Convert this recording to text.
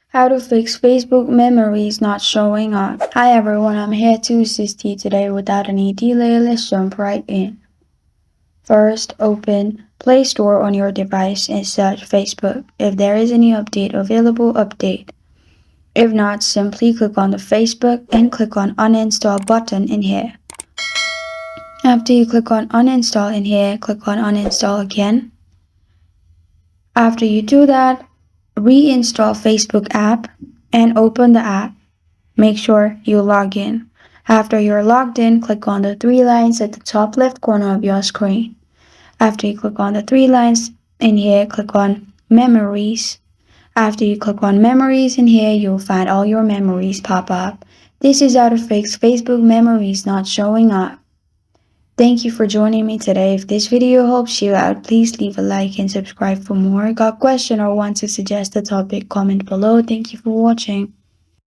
How to fix Facebook memories not showing up. Hi everyone, I'm here to assist you today. Without any delay, let's jump right in. First, open Play Store on your device and search Facebook. If there is any update available, update. If not, simply click on the Facebook and click on uninstall button in here. After you click on uninstall in here, click on uninstall again. After you do that, reinstall Facebook app and open the app. Make sure you log in. After you're logged in, click on the three lines at the top left corner of your screen. After you click on the three lines in here, click on Memories. After you click on Memories in here, you'll find all your memories pop up. This is how to fix Facebook memories not showing up. Thank you for joining me today. If this video helps you out, please leave a like and subscribe for more. Got a question or want to suggest a topic, comment below. Thank you for watching.